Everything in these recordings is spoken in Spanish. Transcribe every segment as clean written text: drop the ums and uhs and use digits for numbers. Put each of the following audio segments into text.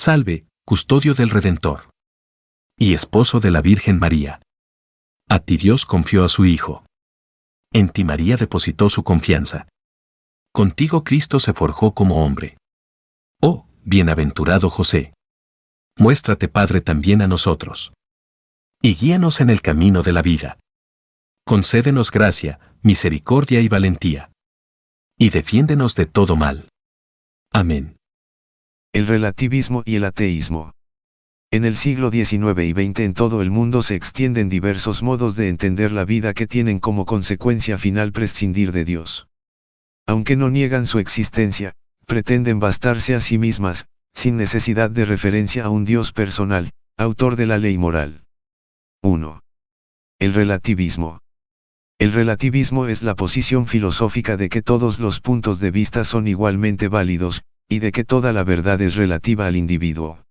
Salve, custodio del Redentor. Y esposo de la Virgen María. A ti Dios confió a su Hijo. En ti María depositó su confianza. Contigo Cristo se forjó como hombre. Oh, bienaventurado José. Muéstrate Padre también a nosotros. Y guíanos en el camino de la vida. Concédenos gracia, misericordia y valentía. Y defiéndenos de todo mal. Amén. El relativismo y el ateísmo. En el siglo XIX y XX en todo el mundo se extienden diversos modos de entender la vida que tienen como consecuencia final prescindir de Dios. Aunque no niegan su existencia, pretenden bastarse a sí mismas, sin necesidad de referencia a un Dios personal, autor de la ley moral. 1. El relativismo. El relativismo es la posición filosófica de que todos los puntos de vista son igualmente válidos, y de que toda la verdad es relativa al individuo.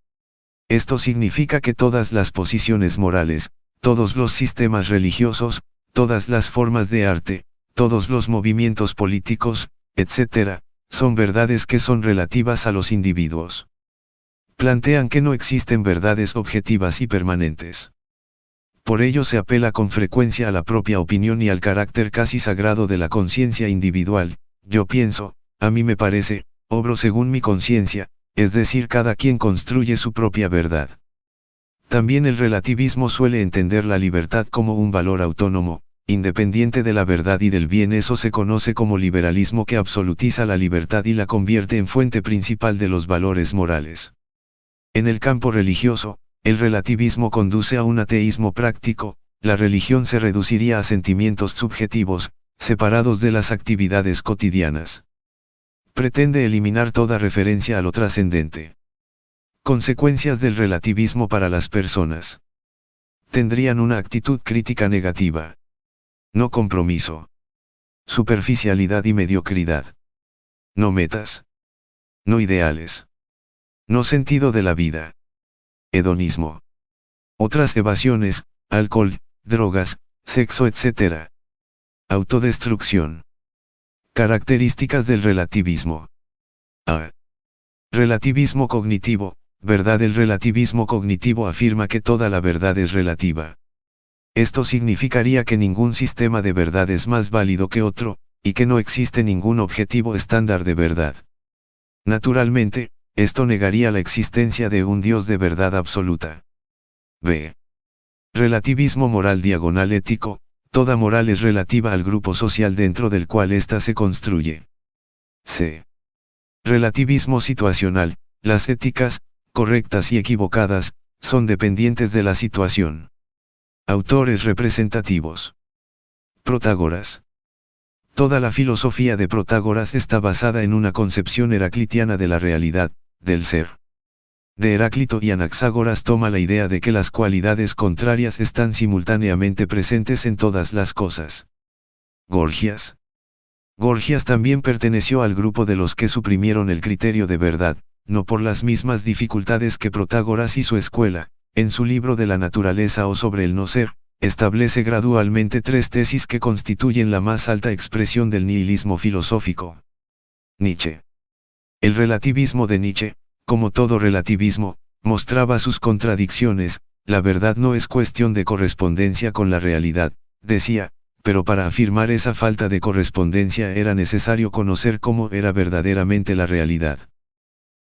Esto significa que todas las posiciones morales, todos los sistemas religiosos, todas las formas de arte, todos los movimientos políticos, etc., son verdades que son relativas a los individuos. Plantean que no existen verdades objetivas y permanentes. Por ello se apela con frecuencia a la propia opinión y al carácter casi sagrado de la conciencia individual. Yo pienso, a mí me parece, obro según mi conciencia, es decir, cada quien construye su propia verdad. También el relativismo suele entender la libertad como un valor autónomo, independiente de la verdad y del bien. Eso se conoce como liberalismo, que absolutiza la libertad y la convierte en fuente principal de los valores morales. En el campo religioso, el relativismo conduce a un ateísmo práctico. La religión se reduciría a sentimientos subjetivos, separados de las actividades cotidianas. Pretende eliminar toda referencia a lo trascendente. Consecuencias del relativismo para las personas. Tendrían una actitud crítica negativa. No compromiso. Superficialidad y mediocridad. No metas. No ideales. No sentido de la vida. Hedonismo. Otras evasiones, alcohol, drogas, sexo, etc. Autodestrucción. Características del relativismo. A. Relativismo cognitivo, verdad. El relativismo cognitivo afirma que toda la verdad es relativa. Esto significaría que ningún sistema de verdad es más válido que otro, y que no existe ningún objetivo estándar de verdad. Naturalmente, esto negaría la existencia de un Dios de verdad absoluta. B. Relativismo moral diagonal ético. Toda moral es relativa al grupo social dentro del cual ésta se construye. C. Relativismo situacional. Las éticas, correctas y equivocadas, son dependientes de la situación. Autores representativos. Protágoras. Toda la filosofía de Protágoras está basada en una concepción heraclitiana de la realidad, del ser. De Heráclito y Anaxágoras toma la idea de que las cualidades contrarias están simultáneamente presentes en todas las cosas. Gorgias. Gorgias también perteneció al grupo de los que suprimieron el criterio de verdad, no por las mismas dificultades que Protágoras y su escuela. En su libro de la naturaleza o sobre el no ser, establece gradualmente 3 tesis que constituyen la más alta expresión del nihilismo filosófico. Nietzsche. El relativismo de Nietzsche, como todo relativismo, mostraba sus contradicciones. La verdad no es cuestión de correspondencia con la realidad, decía, pero para afirmar esa falta de correspondencia era necesario conocer cómo era verdaderamente la realidad.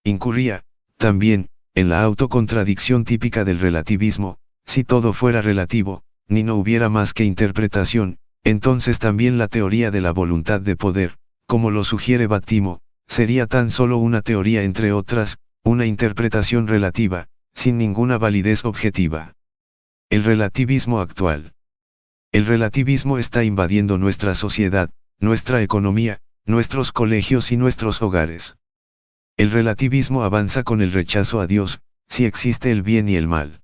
Incurría, también, en la autocontradicción típica del relativismo. Si todo fuera relativo, ni no hubiera más que interpretación, entonces también la teoría de la voluntad de poder, como lo sugiere Battimo, sería tan solo una teoría entre otras, una interpretación relativa, sin ninguna validez objetiva. El relativismo actual. El relativismo está invadiendo nuestra sociedad, nuestra economía, nuestros colegios y nuestros hogares. El relativismo avanza con el rechazo a Dios, si existe el bien y el mal.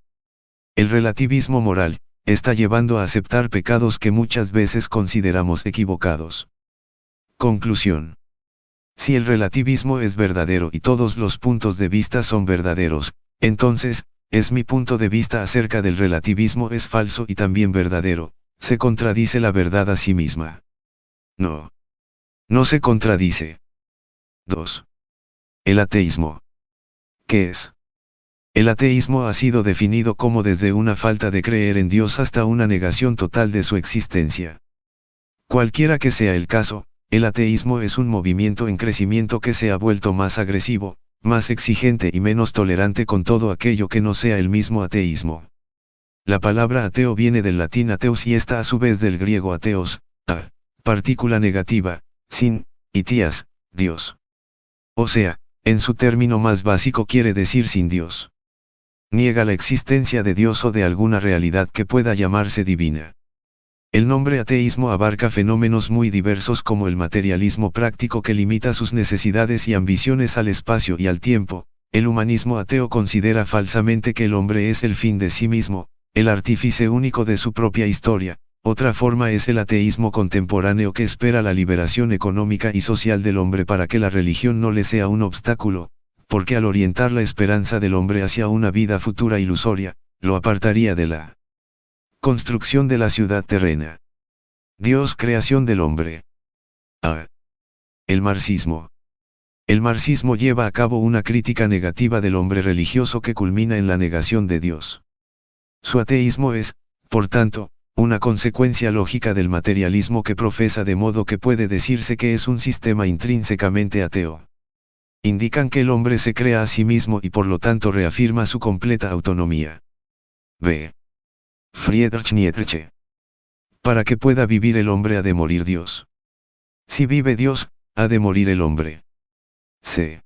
El relativismo moral, está llevando a aceptar pecados que muchas veces consideramos equivocados. Conclusión. Si el relativismo es verdadero y todos los puntos de vista son verdaderos, entonces, es mi punto de vista acerca del relativismo es falso y también verdadero, se contradice la verdad a sí misma. No. No se contradice. 2. El ateísmo. ¿Qué es? El ateísmo ha sido definido como desde una falta de creer en Dios hasta una negación total de su existencia. Cualquiera que sea el caso, el ateísmo es un movimiento en crecimiento que se ha vuelto más agresivo, más exigente y menos tolerante con todo aquello que no sea el mismo ateísmo. La palabra ateo viene del latín ateos y esta a su vez del griego ateos, a, partícula negativa, sin, y tías, Dios. O sea, en su término más básico quiere decir sin Dios. Niega la existencia de Dios o de alguna realidad que pueda llamarse divina. El nombre ateísmo abarca fenómenos muy diversos como el materialismo práctico que limita sus necesidades y ambiciones al espacio y al tiempo. El humanismo ateo considera falsamente que el hombre es el fin de sí mismo, el artífice único de su propia historia. Otra forma es el ateísmo contemporáneo que espera la liberación económica y social del hombre para que la religión no le sea un obstáculo, porque al orientar la esperanza del hombre hacia una vida futura ilusoria, lo apartaría de la construcción de la ciudad terrena. Dios, creación del hombre. A. El marxismo. El marxismo lleva a cabo una crítica negativa del hombre religioso que culmina en la negación de Dios. Su ateísmo es, por tanto, una consecuencia lógica del materialismo que profesa, de modo que puede decirse que es un sistema intrínsecamente ateo. Indican que el hombre se crea a sí mismo y por lo tanto reafirma su completa autonomía. B. Friedrich Nietzsche. Para que pueda vivir el hombre ha de morir Dios. Si vive Dios, ha de morir el hombre. C.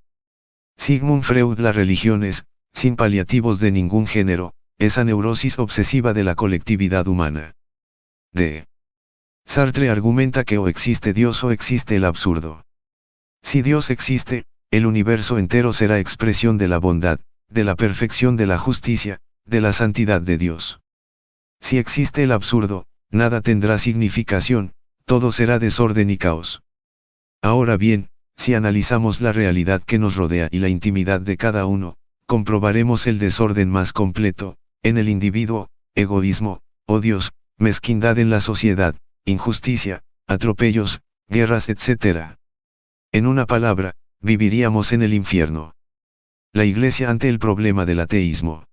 Sigmund Freud. La religión es, sin paliativos de ningún género, esa neurosis obsesiva de la colectividad humana. D. Sartre argumenta que o existe Dios o existe el absurdo. Si Dios existe, el universo entero será expresión de la bondad, de la perfección, de la justicia, de la santidad de Dios. Si existe el absurdo, nada tendrá significación, todo será desorden y caos. Ahora bien, si analizamos la realidad que nos rodea y la intimidad de cada uno, comprobaremos el desorden más completo, en el individuo, egoísmo, odios, mezquindad en la sociedad, injusticia, atropellos, guerras, etc. En una palabra, viviríamos en el infierno. La Iglesia ante el problema del ateísmo.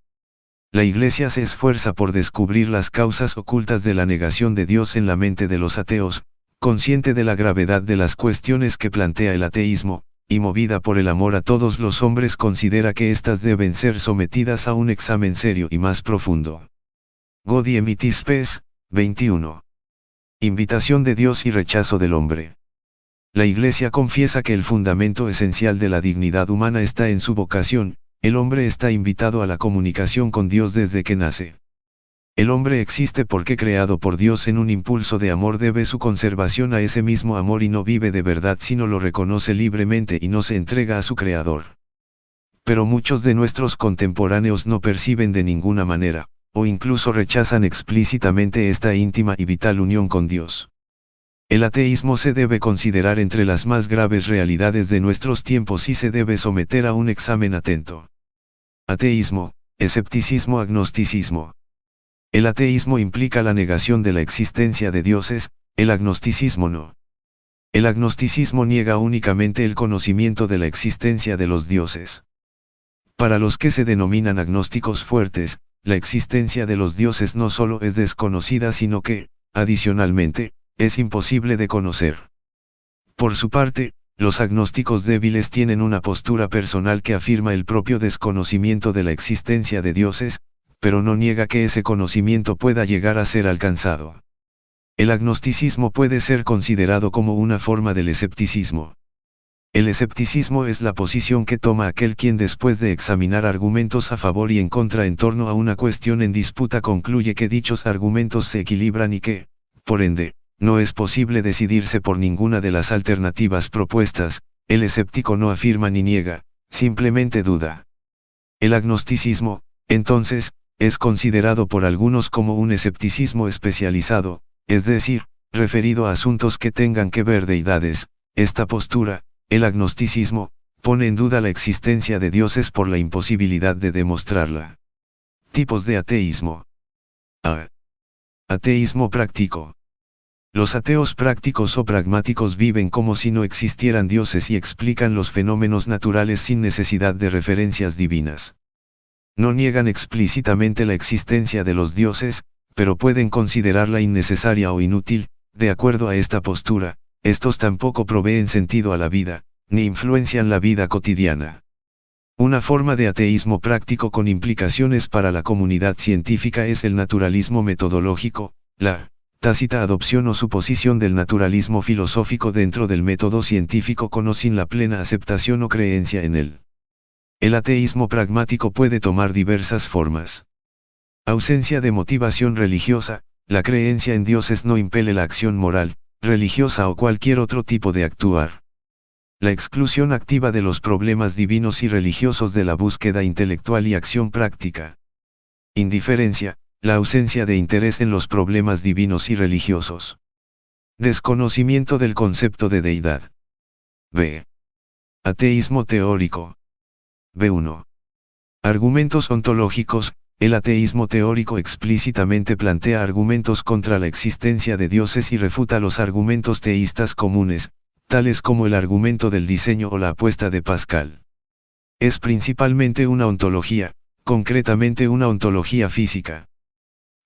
La Iglesia se esfuerza por descubrir las causas ocultas de la negación de Dios en la mente de los ateos, consciente de la gravedad de las cuestiones que plantea el ateísmo, y movida por el amor a todos los hombres considera que éstas deben ser sometidas a un examen serio y más profundo. Godie Spes, 21. Invitación de Dios y rechazo del hombre. La Iglesia confiesa que el fundamento esencial de la dignidad humana está en su vocación. El hombre está invitado a la comunicación con Dios desde que nace. El hombre existe porque creado por Dios en un impulso de amor debe su conservación a ese mismo amor y no vive de verdad sino lo reconoce libremente y no se entrega a su Creador. Pero muchos de nuestros contemporáneos no perciben de ninguna manera, o incluso rechazan explícitamente esta íntima y vital unión con Dios. El ateísmo se debe considerar entre las más graves realidades de nuestros tiempos y se debe someter a un examen atento. Ateísmo, escepticismo, agnosticismo. El ateísmo implica la negación de la existencia de dioses, el agnosticismo no. El agnosticismo niega únicamente el conocimiento de la existencia de los dioses. Para los que se denominan agnósticos fuertes, la existencia de los dioses no solo es desconocida sino que, adicionalmente, es imposible de conocer. Por su parte, los agnósticos débiles tienen una postura personal que afirma el propio desconocimiento de la existencia de dioses, pero no niega que ese conocimiento pueda llegar a ser alcanzado. El agnosticismo puede ser considerado como una forma del escepticismo. El escepticismo es la posición que toma aquel quien después de examinar argumentos a favor y en contra en torno a una cuestión en disputa concluye que dichos argumentos se equilibran y que, por ende, no es posible decidirse por ninguna de las alternativas propuestas. El escéptico no afirma ni niega, simplemente duda. El agnosticismo, entonces, es considerado por algunos como un escepticismo especializado, es decir, referido a asuntos que tengan que ver deidades. Esta postura, el agnosticismo, pone en duda la existencia de dioses por la imposibilidad de demostrarla. Tipos de ateísmo. A. Ateísmo práctico. Los ateos prácticos o pragmáticos viven como si no existieran dioses y explican los fenómenos naturales sin necesidad de referencias divinas. No niegan explícitamente la existencia de los dioses, pero pueden considerarla innecesaria o inútil. De acuerdo a esta postura, estos tampoco proveen sentido a la vida, ni influencian la vida cotidiana. Una forma de ateísmo práctico con implicaciones para la comunidad científica es el naturalismo metodológico, la tácita adopción o suposición del naturalismo filosófico dentro del método científico con o sin la plena aceptación o creencia en él. El ateísmo pragmático puede tomar diversas formas. Ausencia de motivación religiosa, la creencia en dioses no impele la acción moral, religiosa o cualquier otro tipo de actuar. La exclusión activa de los problemas divinos y religiosos de la búsqueda intelectual y acción práctica. Indiferencia, la ausencia de interés en los problemas divinos y religiosos. Desconocimiento del concepto de deidad. B. Ateísmo teórico. B1. Argumentos ontológicos. El ateísmo teórico explícitamente plantea argumentos contra la existencia de dioses y refuta los argumentos teístas comunes, tales como el argumento del diseño o la apuesta de Pascal. Es principalmente una ontología, concretamente una ontología física.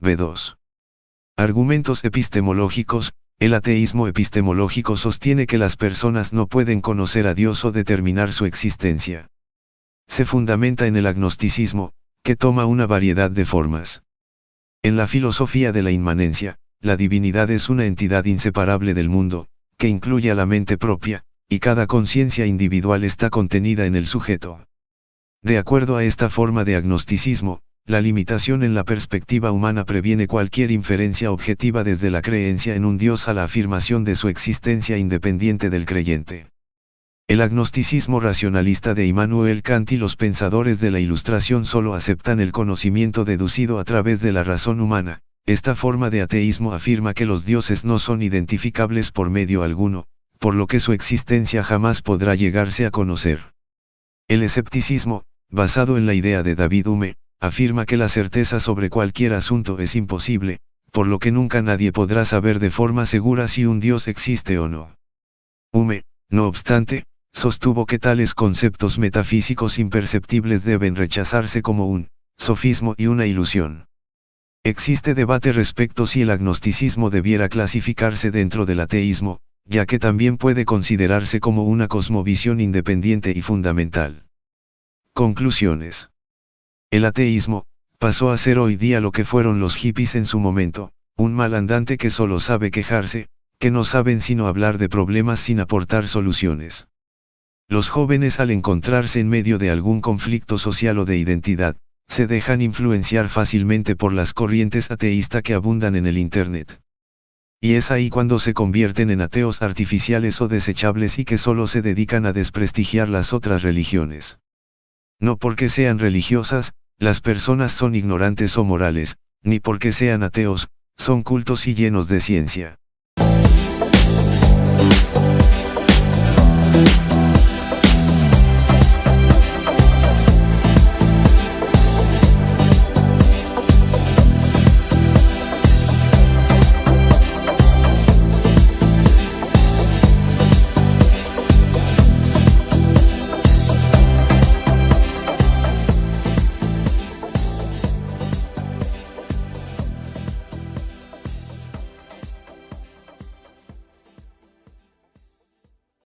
B2. Argumentos epistemológicos. El ateísmo epistemológico sostiene que las personas no pueden conocer a Dios o determinar su existencia. Se fundamenta en el agnosticismo, que toma una variedad de formas. En la filosofía de la inmanencia, la divinidad es una entidad inseparable del mundo, que incluye a la mente propia, y cada conciencia individual está contenida en el sujeto. De acuerdo a esta forma de agnosticismo, la limitación en la perspectiva humana previene cualquier inferencia objetiva desde la creencia en un Dios a la afirmación de su existencia independiente del creyente. El agnosticismo racionalista de Immanuel Kant y los pensadores de la Ilustración solo aceptan el conocimiento deducido a través de la razón humana. Esta forma de ateísmo afirma que los dioses no son identificables por medio alguno, por lo que su existencia jamás podrá llegarse a conocer. El escepticismo, basado en la idea de David Hume, afirma que la certeza sobre cualquier asunto es imposible, por lo que nunca nadie podrá saber de forma segura si un Dios existe o no. Hume, no obstante, sostuvo que tales conceptos metafísicos imperceptibles deben rechazarse como un sofismo y una ilusión. Existe debate respecto si el agnosticismo debiera clasificarse dentro del ateísmo, ya que también puede considerarse como una cosmovisión independiente y fundamental. Conclusiones. El ateísmo pasó a ser hoy día lo que fueron los hippies en su momento, un mal andante que solo sabe quejarse, que no saben sino hablar de problemas sin aportar soluciones. Los jóvenes al encontrarse en medio de algún conflicto social o de identidad, se dejan influenciar fácilmente por las corrientes ateístas que abundan en el Internet. Y es ahí cuando se convierten en ateos artificiales o desechables y que solo se dedican a desprestigiar las otras religiones. No porque sean religiosas, las personas son ignorantes o morales, ni porque sean ateos, son cultos y llenos de ciencia.